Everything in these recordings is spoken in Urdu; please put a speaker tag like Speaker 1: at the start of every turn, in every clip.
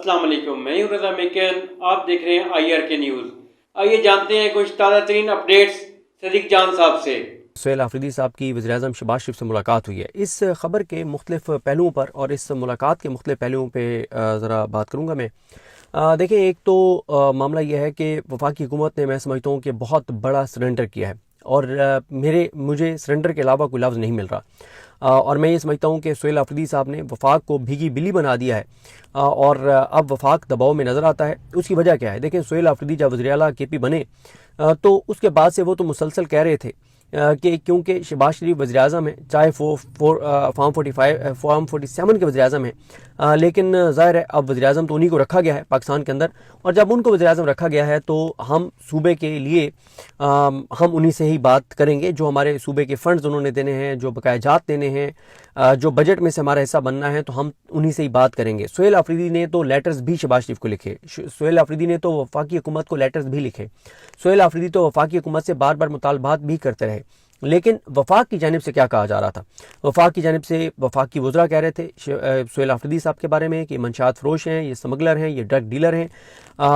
Speaker 1: السلام علیکم، میں ہوں رضا میکن، آپ دیکھ رہے ہیں IRK نیوز۔ آئیے جانتے ہیں کچھ تازہ ترین اپڈیٹس صدیق جان صاحب سے۔
Speaker 2: سہیل آفریدی صاحب کی وزیراعظم شہباز شریف سے ملاقات ہوئی ہے۔ اس خبر کے مختلف پہلوؤں پر اور اس ملاقات کے مختلف پہلوؤں پہ ذرا بات کروں گا میں۔ دیکھیں، ایک تو معاملہ یہ ہے کہ وفاقی حکومت نے، میں سمجھتا ہوں کہ بہت بڑا سرنڈر کیا ہے، اور مجھے سرنڈر کے علاوہ کوئی لفظ نہیں مل رہا، اور میں یہ سمجھتا ہوں کہ سہیل آفریدی صاحب نے وفاق کو بھیگی بلی بنا دیا ہے، اور اب وفاق دباؤ میں نظر آتا ہے۔ اس کی وجہ کیا ہے؟ دیکھیں، سہیل آفریدی جب وزیر اعلیٰ KP بنے تو اس کے بعد سے وہ تو مسلسل کہہ رہے تھے کہ کیونکہ شہباز شریف وزیر اعظم ہیں، چاہے فارم 47 کے وزیر اعظم ہیں، لیکن ظاہر ہے اب وزیر اعظم تو انہی کو رکھا گیا ہے پاکستان کے اندر، اور جب ان کو وزیر اعظم رکھا گیا ہے تو ہم صوبے کے لیے ہم انہی سے ہی بات کریں گے، جو ہمارے صوبے کے فنڈز انہوں نے دینے ہیں، جو بقایا جات دینے ہیں، جو بجٹ میں سے ہمارا حصہ بننا ہے، تو ہم انہی سے ہی بات کریں گے۔ سہیل آفریدی نے تو لیٹرز بھی شہباز شریف کو لکھے، سہیل آفریدی نے تو وفاقی حکومت کو لیٹرز بھی لکھے، سہیل آفریدی تو وفاقی حکومت سے بار بار مطالبات بھی کرتے رہے، لیکن وفاق کی جانب سے کیا کہا جا رہا تھا؟ وفاق کی جانب سے وفاقی وزراء کہہ رہے تھے سہیل آفریدی صاحب کے بارے میں کہ منشیات فروش ہیں، یہ سمگلر ہیں، یہ ڈرگ ڈیلر ہیں۔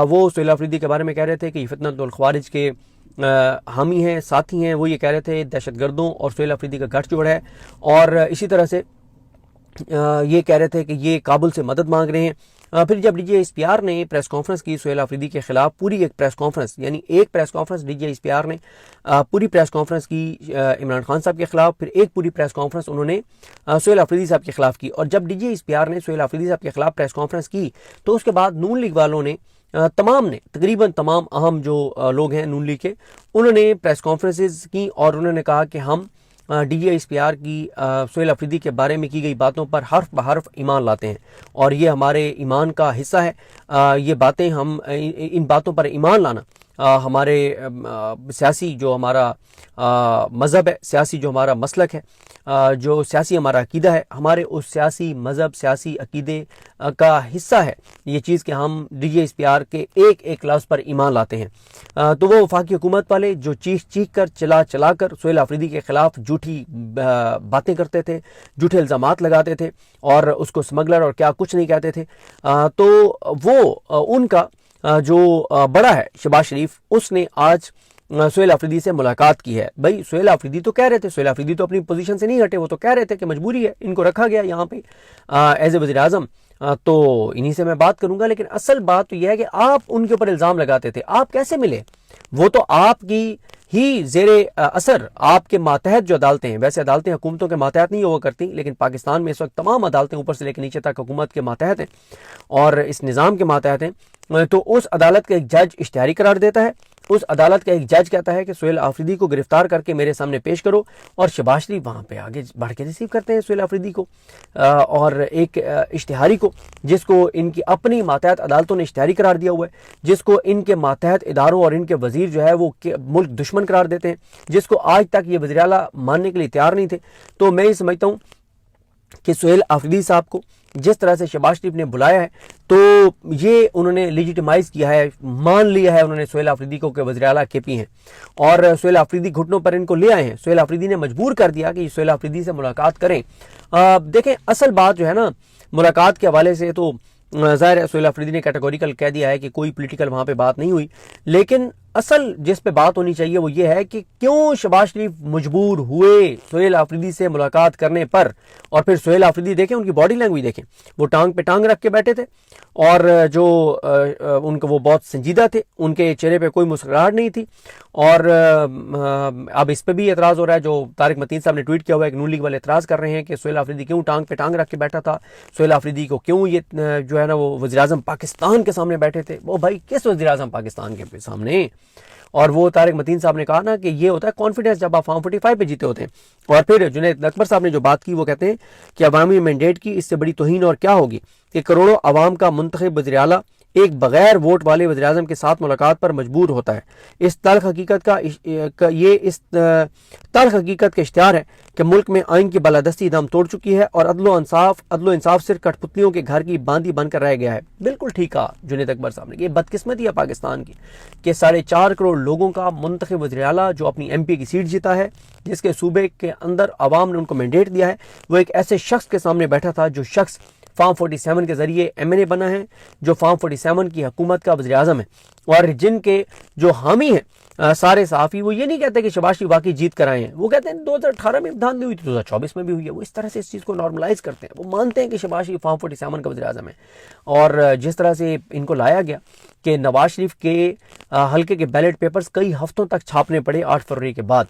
Speaker 2: وہ سہیل آفریدی کے بارے میں کہہ رہے تھے کہ یہ فتنۃ الخوارج کے حامی ہیں، ساتھی ہیں۔ وہ یہ کہہ رہے تھے دہشت گردوں اور سہیل آفریدی کا گٹھ جوڑ ہے، اور اسی طرح سے یہ کہہ رہے تھے کہ یہ کابل سے مدد مانگ رہے ہیں۔ پھر جب DGI نے پریس کانفرنس کی سہیل آفریدی کے خلاف، پوری ایک پریس کانفرنس، یعنی ایک پریس کانفرنس DGI نے پوری پریس کانفرنس کی عمران خان صاحب کے خلاف، پھر ایک پوری پریس کانفرنس انہوں نے سہیل آفریدی صاحب کے خلاف کی، اور جب DGI نے سہیل آفریدی صاحب کے خلاف پریس کانفرنس کی تو اس کے بعد نون لیگ والوں نے تقریباً تمام اہم جو لوگ ہیں نون لیگ کے، انہوں نے پریس کانفرنسز کی، اور انہوں نے کہا کہ ہم DGI کی سہیل آفریدی کے بارے میں کی گئی باتوں پر حرف بحرف ایمان لاتے ہیں، اور یہ ہمارے ایمان کا حصہ ہے۔ یہ باتیں ان باتوں پر ایمان لانا ہمارے سیاسی جو ہمارا مذہب ہے، سیاسی جو ہمارا مسلک ہے، جو سیاسی ہمارا عقیدہ ہے، ہمارے اس سیاسی مذہب، سیاسی عقیدے کا حصہ ہے یہ چیز کہ ہم DGI کے ایک ایک لفظ پر ایمان لاتے ہیں۔ تو وہ وفاقی حکومت والے جو چیخ کر چلا کر سہیل آفریدی کے خلاف جھوٹی باتیں کرتے تھے، جھوٹے الزامات لگاتے تھے، اور اس کو سمگلر اور کیا کچھ نہیں کہتے تھے، تو وہ ان کا جو بڑا ہے شہباز شریف، اس نے آج سہیل آفریدی سے ملاقات کی ہے۔ بھائی، سہیل آفریدی تو کہہ رہے تھے، سہیل آفریدی تو اپنی پوزیشن سے نہیں ہٹے، وہ تو کہہ رہے تھے کہ مجبوری ہے، ان کو رکھا گیا یہاں پہ ایز اے وزیر اعظم، تو انہی سے میں بات کروں گا۔ لیکن اصل بات تو یہ ہے کہ آپ ان کے اوپر الزام لگاتے تھے، آپ کیسے ملے؟ وہ تو آپ کی ہی زیر اثر، آپ کے ماتحت جو عدالتیں ہیں، ویسے عدالتیں حکومتوں کے ماتحت نہیں ہوا کرتی، لیکن پاکستان میں اس وقت تمام عدالتیں اوپر سے لے کے نیچے تک حکومت کے ماتحت ہیں اور اس نظام کے ماتحت ہیں، تو اس عدالت کا ایک جج اشتہاری قرار دیتا ہے، اس عدالت کا ایک جج کہتا ہے کہ سہیل آفریدی کو گرفتار کر کے میرے سامنے پیش کرو، اور شہباز شریف وہاں پہ آگے بڑھ کے ریسیو کرتے ہیں سہیل آفریدی کو، اور ایک اشتہاری کو، جس کو ان کی اپنی ماتحت عدالتوں نے اشتہاری قرار دیا ہوا ہے، جس کو ان کے ماتحت اداروں اور ان کے وزیر جو ہے وہ ملک دشمن قرار دیتے ہیں، جس کو آج تک یہ وزیر اعلیٰ ماننے کے لیے تیار نہیں تھے۔ تو میں یہ سمجھتا ہوں کہ سہیل آفریدی صاحب کو جس طرح سے شہباز شریف نے بلایا ہے، تو یہ انہوں نے لیجیٹیمائز کیا ہے، مان لیا ہے انہوں نے سہیل آفریدی کو کہ وزیر اعلیٰ KP ہیں، اور سہیل آفریدی گھٹنوں پر ان کو لے آئے ہیں۔ سہیل آفریدی نے مجبور کر دیا کہ سہیل آفریدی سے ملاقات کریں۔ دیکھیں، اصل بات جو ہے نا ملاقات کے حوالے سے، تو ظاہر ہے سہیل آفریدی نے کیٹیگوریکل کہہ دیا ہے کہ کوئی پولیٹیکل وہاں پہ بات نہیں ہوئی، لیکن اصل جس پہ بات ہونی چاہیے وہ یہ ہے کہ کیوں شہباز شریف مجبور ہوئے سہیل آفریدی سے ملاقات کرنے پر۔ اور پھر سہیل آفریدی دیکھیں، ان کی باڈی لینگویج دیکھیں، وہ ٹانگ پہ ٹانگ رکھ کے بیٹھے تھے، اور جو ان کو وہ بہت سنجیدہ تھے، ان کے چہرے پہ کوئی مسکراہٹ نہیں تھی۔ اور اب اس پہ بھی اعتراض ہو رہا ہے، جو طارق متین صاحب نے ٹویٹ کیا ہوا ہے کہ نون لیگ والے اعتراض کر رہے ہیں کہ سہیل آفریدی کیوں ٹانگ پہ ٹانگ رکھ کے بیٹھا تھا، سہیل آفریدی کو کیوں یہ جو ہے نا وہ وزیر اعظم پاکستان کے سامنے بیٹھے تھے۔ وہ بھائی کس وزیر اعظم پاکستان کے سامنے؟ اور وہ طارق متین صاحب نے کہا نا کہ یہ ہوتا ہے کانفیڈنس جب آپ فارم 45 پہ جیتے ہوتے ہیں۔ اور پھر جنید اکبر صاحب نے جو بات کی وہ کہتے ہیں کہ عوامی مینڈیٹ کی اس سے بڑی توہین اور کیا ہوگی کہ کروڑوں عوام کا منتخب وزیر اعلیٰ ایک بغیر ووٹ والے وزیر اعظم کے ساتھ ملاقات پر مجبور ہوتا ہے۔ اس تلخ حقیقت کا اشتہار ہے کہ ملک میں آئین کی بالادستی دم توڑ چکی ہے، اور عدل و انصاف صرف کٹ پتلیوں کے گھر کی باندھی بن کر رہ گیا ہے۔ بالکل ٹھیک کہا جنید اکبر صاحب نے، یہ بدقسمتی ہے پاکستان کی کہ 4.5 کروڑ لوگوں کا منتخب وزیر اعلیٰ جو اپنی MP کی سیٹ جیتا ہے، جس کے صوبے کے اندر عوام نے ان کو مینڈیٹ دیا ہے، وہ ایک ایسے شخص کے سامنے بیٹھا تھا جو شخص فارم 47 کے ذریعے MNA بنا ہے، جو فارم 47 کی حکومت کا وزیر اعظم ہے، اور جن کے جو حامی ہیں سارے صحافی، وہ یہ نہیں کہتے کہ شہباز شریف واقعی جیت کر آئے ہیں، وہ کہتے ہیں 2018 میں امتحان نہیں ہوئی تھی، 2024 میں بھی ہوئی ہے۔ وہ اس طرح سے اس چیز کو نارملائز کرتے ہیں، وہ مانتے ہیں کہ شہباز شریف فارم 47 کا وزیر اعظم ہے۔ اور جس طرح سے ان کو لایا گیا کہ نواز شریف کے حلقے کے بیلٹ پیپرز کئی ہفتوں تک چھاپنے پڑے 8 فروری کے بعد۔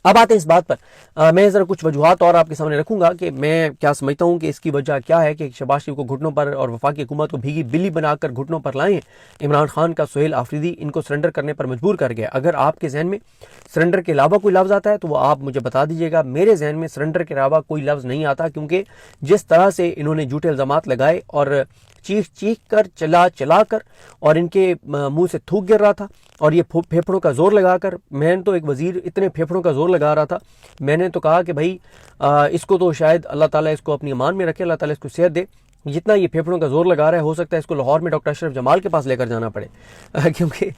Speaker 2: اب آتے ہیں اس بات پر، میں ذرا کچھ وجوہات اور آپ کے سامنے رکھوں گا کہ میں کیا سمجھتا ہوں کہ اس کی وجہ کیا ہے کہ شہباز شریف کو گھٹنوں پر اور وفاقی حکومت کو بھیگی بلی بنا کر گھٹنوں پر لائیں۔ عمران خان کا سہیل آفریدی ان کو سرنڈر کرنے پر مجبور کر گیا۔ اگر آپ کے ذہن میں سرنڈر کے علاوہ کوئی لفظ آتا ہے تو وہ آپ مجھے بتا دیجیے گا۔ میرے ذہن میں سرنڈر کے علاوہ کوئی لفظ نہیں آتا، کیونکہ جس طرح سے انہوں نے جھوٹے الزامات لگائے اور چیخ کر چلا کر، اور ان کے منہ سے تھوک گر رہا تھا، اور یہ پھیپھڑوں کا زور لگا کر، میں نے تو ایک وزیر اتنے پھیپھڑوں کا زور لگا رہا تھا، میں نے تو کہا کہ بھائی اس کو تو شاید اللہ تعالیٰ اس کو اپنی امان میں رکھے، اللہ تعالیٰ اس کو صحت دے، جتنا یہ پھیپھڑوں کا زور لگا رہا ہے ہو سکتا ہے اس کو لاہور میں ڈاکٹر اشرف جمال کے پاس لے کر جانا پڑے، کیونکہ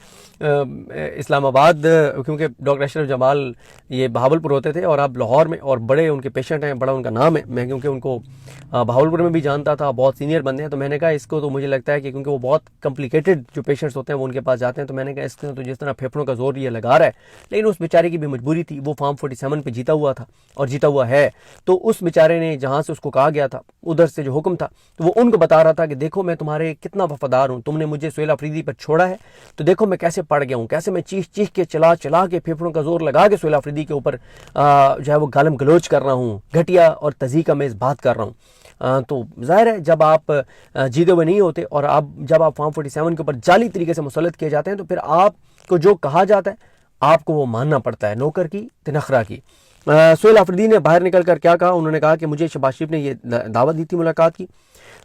Speaker 2: اسلام آباد، کیونکہ ڈاکٹر اشرف جمال یہ بہاولپور ہوتے تھے اور اب لاہور میں، اور بڑے ان کے پیشنٹ ہیں، بڑا ان کا نام ہے، میں کیونکہ ان کو بہاولپور میں بھی جانتا تھا، بہت سینئر بندے ہیں، تو میں نے کہا اس کو تو مجھے لگتا ہے کہ کیونکہ وہ بہت کمپلیکیٹڈ جو پیشنٹس ہوتے ہیں وہ ان کے پاس جاتے ہیں، تو میں نے کہا اس کو تو جس طرح پھیپھڑوں کا زور یہ لگا رہا ہے، لیکن اس بیچارے کی بھی مجبوری تھی، وہ فارم 47 پہ جیتا ہوا تھا اور جیتا ہوا ہے، تو اس بیچارے نے جہاں سے اس کو کہا گیا تھا ادھر سے جو حکم تھا تو وہ ان کو بتا رہا تھا کہ دیکھو میں تمہارے کتنا وفادار ہوں، تم نے مجھے سہیل آفریدی پر چھوڑا ہے تو دیکھو میں کیسے پڑ گیا ہوں، کیسے میں چیخ کے چلا کے پھیپھڑوں کا زور لگا کے سہیل آفریدی کے اوپر جو ہے وہ گالم گلوچ کر رہا ہوں، گھٹیا اور تضحیک میں بات کر رہا ہوں۔ تو ظاہر ہے جب آپ جیتے ہوئے نہیں ہوتے اور جب آپ فارم 47 کے اوپر جعلی طریقے سے مسلط کیے جاتے ہیں تو پھر آپ کو جو کہا جاتا ہے آپ کو وہ ماننا پڑتا ہے، نوکر کی تنخرا کی۔ سہیل آفریدی نے باہر نکل کر کیا کہا، انہوں نے کہا کہ مجھے شہباز شریف نے یہ دعوت دی تھی ملاقات کی،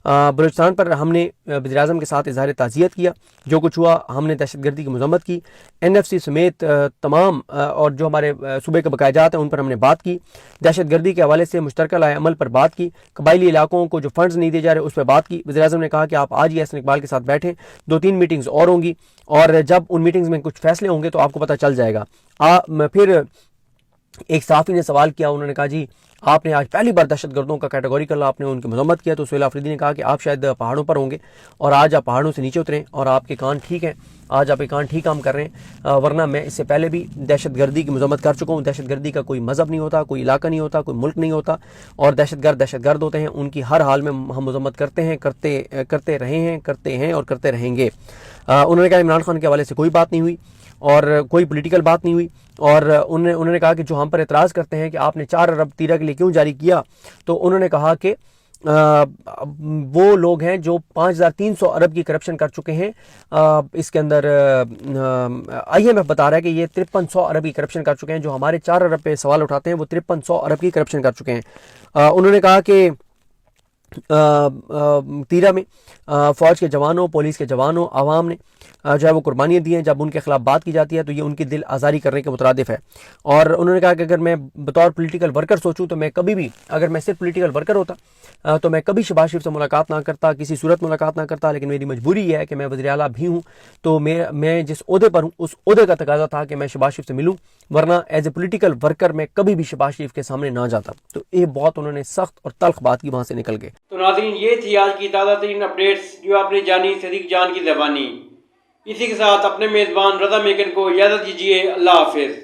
Speaker 2: بلوچستان پر ہم نے وزیر اعظم کے ساتھ اظہار تعزیت کیا، جو کچھ ہوا ہم نے دہشت گردی کی مذمت کی، NFC سمیت تمام اور جو ہمارے صوبے کے بقایات ہیں ان پر ہم نے بات کی، دہشت گردی کے حوالے سے مشترکہ لائحہ عمل پر بات کی، قبائلی علاقوں کو جو فنڈز نہیں دیے جا رہے اس پہ بات کی۔ وزیر اعظم نے کہا کہ آپ آج ہی احسن اقبال کے ساتھ بیٹھیں، 2-3 میٹنگز اور ہوں گی، اور جب ان میٹنگز میں کچھ فیصلے ہوں گے تو آپ کو پتہ چل جائے گا۔ پھر ایک صحافی نے سوال کیا، انہوں نے کہا جی آپ نے آج پہلی بار دہشت گردوں کا کیٹیگوریکل آپ نے ان کی مذمت کیا، تو سہیل آفریدی نے کہا کہ آپ شاید پہاڑوں پر ہوں گے اور آج آپ پہاڑوں سے نیچے اتریں اور آپ کے کان ٹھیک ہیں، آج آپ کے کان ٹھیک کام کر رہے ہیں، ورنہ میں اس سے پہلے بھی دہشت گردی کی مذمت کر چکا ہوں۔ دہشت گردی کا کوئی مذہب نہیں ہوتا، کوئی علاقہ نہیں ہوتا، کوئی ملک نہیں ہوتا، اور دہشت گرد ہوتے ہیں، ان کی ہر حال میں ہم مذمت کرتے ہیں، کرتے رہے ہیں، کرتے ہیں اور کرتے رہیں گے۔ انہوں نے کہا عمران خان کے حوالے سے کوئی بات نہیں ہوئی اور کوئی پولیٹیکل بات نہیں ہوئی، اور انہوں نے کہا کہ جو ہم پر اعتراض کرتے ہیں کہ آپ نے 4 ارب تیرہ کے لیے کیوں جاری کیا، تو انہوں نے کہا کہ وہ لوگ ہیں جو 5300 ارب کی کرپشن کر چکے ہیں، اس کے اندر IMF بتا رہا ہے کہ یہ 5300 ارب کی کرپشن کر چکے ہیں، جو ہمارے 4 ارب پہ سوال اٹھاتے ہیں وہ 5300 ارب کی کرپشن کر چکے ہیں۔ انہوں نے کہا کہ تیرہ میں فوج کے جوانوں، پولیس کے جوانوں، عوام نے جو ہے وہ قربانیاں دی ہیں، جب ان کے خلاف بات کی جاتی ہے تو یہ ان کی دل آزاری کرنے کے مترادف ہے۔ اور انہوں نے کہا کہ اگر میں بطور پولیٹیکل ورکر سوچوں تو میں کبھی بھی، اگر میں صرف پولیٹیکل ورکر ہوتا تو میں کبھی شہباز شریف سے ملاقات نہ کرتا، کسی صورت ملاقات نہ کرتا، لیکن میری مجبوری یہ ہے کہ میں وزیر اعلیٰ بھی ہوں، تو میں جس عہدے پر ہوں اس عہدے کا تقاضا تھا کہ میں شہباز شریف سے ملوں، ورنہ ایز اے پولیٹیکل ورکر میں کبھی بھی شہباز شریف کے سامنے نہ جاتا۔ تو یہ بہت انہوں نے سخت اور تلخ بات کی، وہاں سے نکل گئے۔
Speaker 1: تو ناظرین یہ تھی آج کی تازہ ترین اپڈیٹس جو آپ نے جانی صدیق جان کی زبانی۔ اسی کے ساتھ اپنے میزبان رضا میکن کو اجازت دیجیے، اللہ حافظ۔